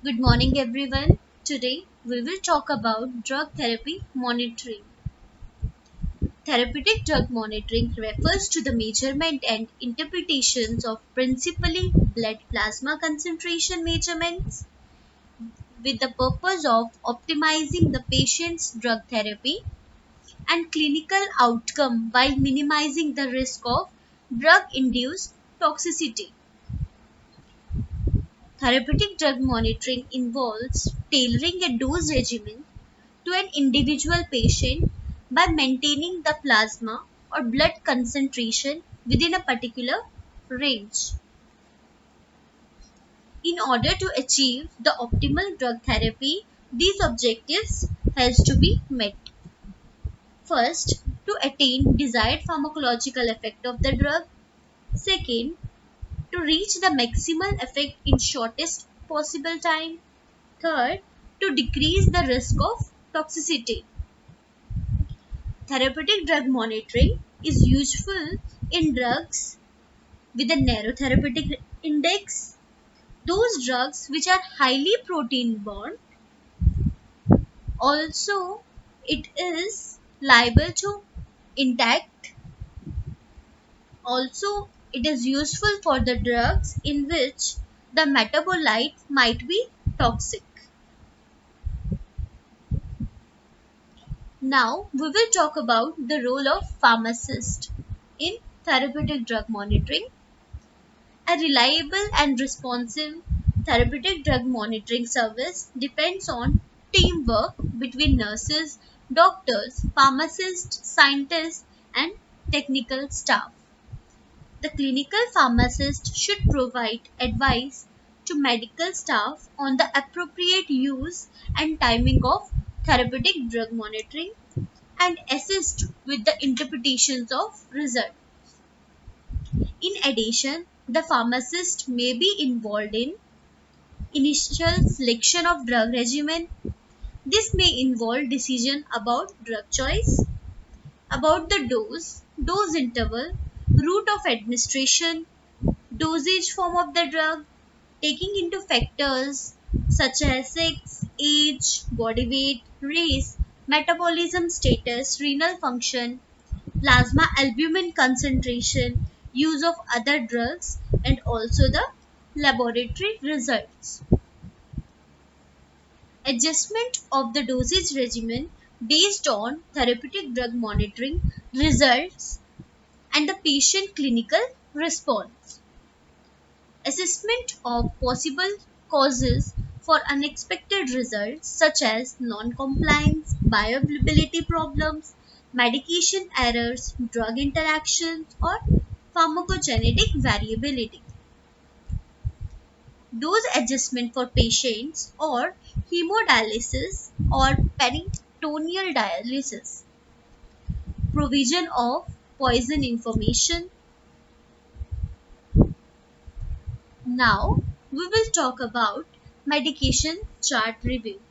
Good morning, everyone. Today we will talk about drug therapy monitoring. Therapeutic drug monitoring refers to the measurement and interpretations of principally blood plasma concentration measurements with the purpose of optimizing the patient's drug therapy and clinical outcome while minimizing the risk of drug induced toxicity. Therapeutic drug monitoring involves tailoring a dose regimen to an individual patient by maintaining the plasma or blood concentration within a particular range. In order to achieve the optimal drug therapy, these objectives has to be met. First, to attain desired pharmacological effect of the drug. Second, to reach the maximal effect in shortest possible time. Third, to decrease the risk of toxicity. Therapeutic drug monitoring is useful in drugs with a narrow therapeutic index. Those drugs which are highly protein bound, also it is liable to intact. Also, it is useful for the drugs in which the metabolite might be toxic. Now we will talk about the role of pharmacist in therapeutic drug monitoring. A reliable and responsive therapeutic drug monitoring service depends on teamwork between nurses, doctors, pharmacists, scientists, and technical staff. The clinical pharmacist should provide advice to medical staff on the appropriate use and timing of therapeutic drug monitoring and assist with the interpretations of results. In addition, the pharmacist may be involved in initial selection of drug regimen. This may involve decision about drug choice, about the dose interval, route of administration, dosage form of the drug, taking into factors such as sex, age, body weight, race, metabolism status, renal function, plasma albumin concentration, use of other drugs, and also the laboratory results. Adjustment of the dosage regimen based on therapeutic drug monitoring results and the patient clinical response. Assessment of possible causes for unexpected results such as non-compliance, bioavailability problems, medication errors, drug interactions, or pharmacogenetic variability. Dose adjustment for patients or hemodialysis or peritoneal dialysis. Provision of poison information. Now we will talk about medication chart review.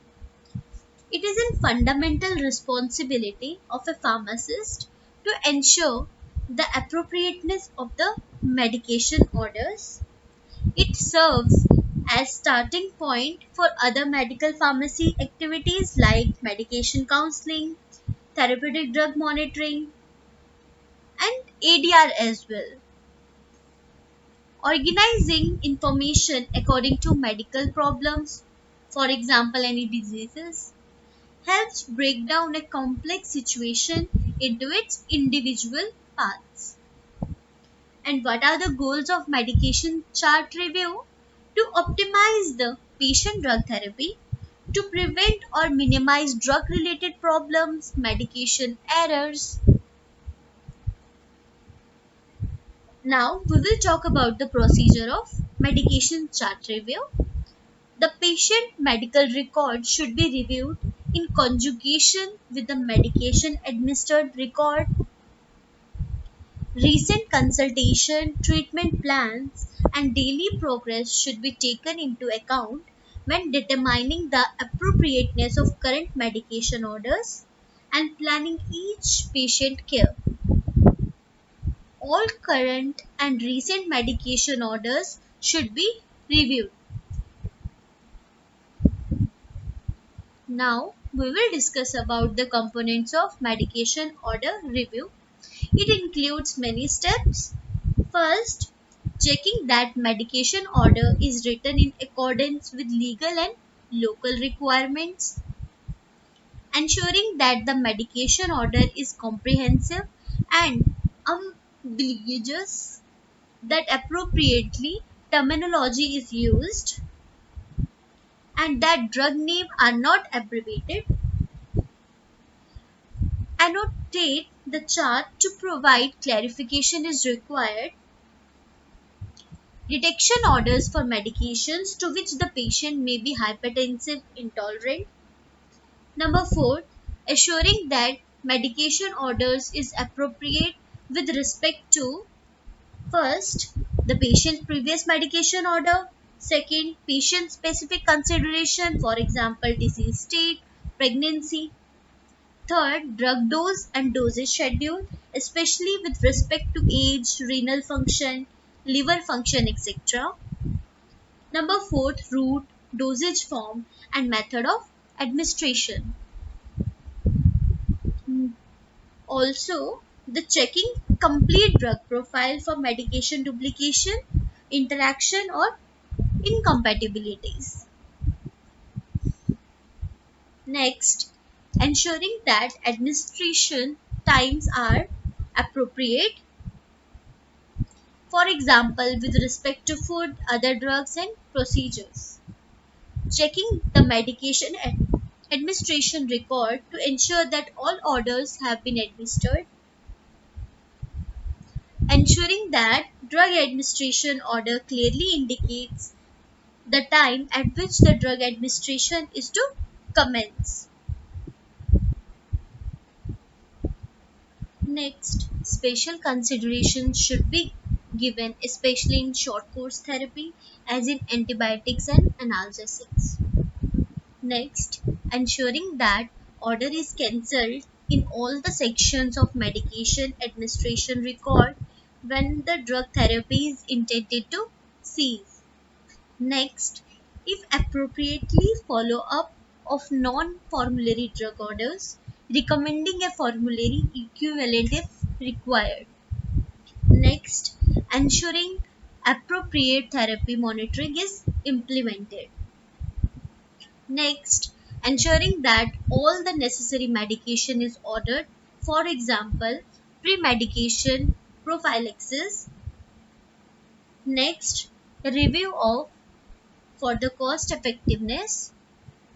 It is a fundamental responsibility of a pharmacist to ensure the appropriateness of the medication orders. It serves as starting point for other medical pharmacy activities like medication counseling, therapeutic drug monitoring, and ADR as well. Organizing information according to medical problems, for example, any diseases, helps break down a complex situation into its individual parts. And what are the goals of medication chart review? To optimize the patient drug therapy, to prevent or minimize drug related problems, medication errors. Now we will talk about the procedure of medication chart review. The patient medical record should be reviewed in conjugation with the medication administered record. Recent consultation, treatment plans, and daily progress should be taken into account when determining the appropriateness of current medication orders and planning each patient care. All current and recent medication orders should be reviewed. Now we will discuss about the components of medication order review. It includes many steps. First, checking that medication order is written in accordance with legal and local requirements. Ensuring that the medication order is comprehensive and ambiguous, that appropriately terminology is used, and that drug names are not abbreviated. Annotate the chart to provide clarification is required. Detection orders for medications to which the patient may be hypertensive intolerant. Number 4, assuring that medication orders is appropriate with respect to first, the patient's previous medication order, second, patient specific consideration, for example, disease state, pregnancy, third, drug dose and dosage schedule, especially with respect to age, renal function, liver function, etc. Number 4, route, dosage form, and method of administration. Also, the checking complete drug profile for medication duplication, interaction, or incompatibilities. Next, ensuring that administration times are appropriate, for example, with respect to food, other drugs, and procedures. Checking the medication administration record to ensure that all orders have been administered. Ensuring that drug administration order clearly indicates the time at which the drug administration is to commence. Next, special consideration should be given, especially in short course therapy, as in antibiotics and analgesics. Next, ensuring that order is cancelled in all the sections of medication administration record when the drug therapy is intended to cease. Next, if appropriately, follow up of non-formulary drug orders, recommending a formulary equivalent if required. Next, ensuring appropriate therapy monitoring is implemented. Next, ensuring that all the necessary medication is ordered, for example, pre-medication prophylaxis. Next, a review of for the cost effectiveness.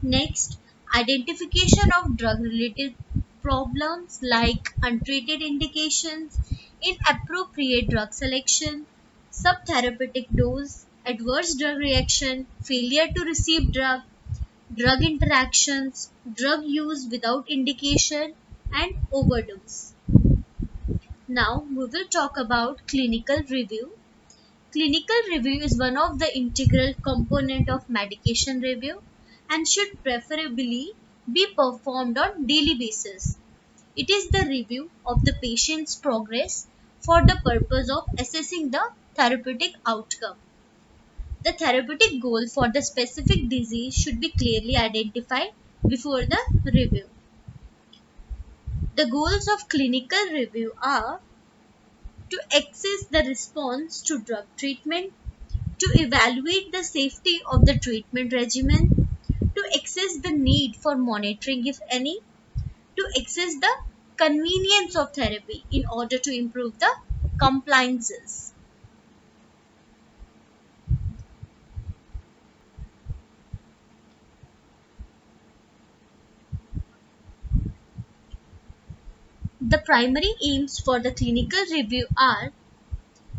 Next, identification of drug related problems like untreated indications, inappropriate drug selection, subtherapeutic dose, adverse drug reaction, failure to receive drug, drug interactions, drug use without indication, and overdose. Now we will talk about clinical review. Clinical review is one of the integral component of medication review and should preferably be performed on daily basis. It is the review of the patient's progress for the purpose of assessing the therapeutic outcome. The therapeutic goal for the specific disease should be clearly identified before the review. The goals of clinical review are to assess the response to drug treatment, to evaluate the safety of the treatment regimen, to assess the need for monitoring if any, to assess the convenience of therapy in order to improve the compliances. The primary aims for the clinical review are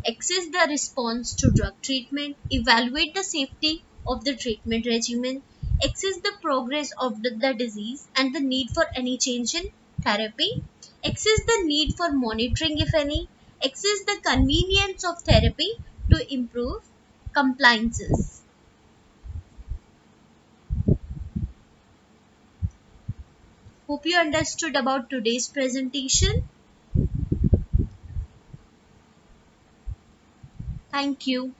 assess the response to drug treatment, evaluate the safety of the treatment regimen, assess the progress of the disease and the need for any change in therapy, assess the need for monitoring if any, assess the convenience of therapy to improve compliances. Hope you understood about today's presentation. Thank you.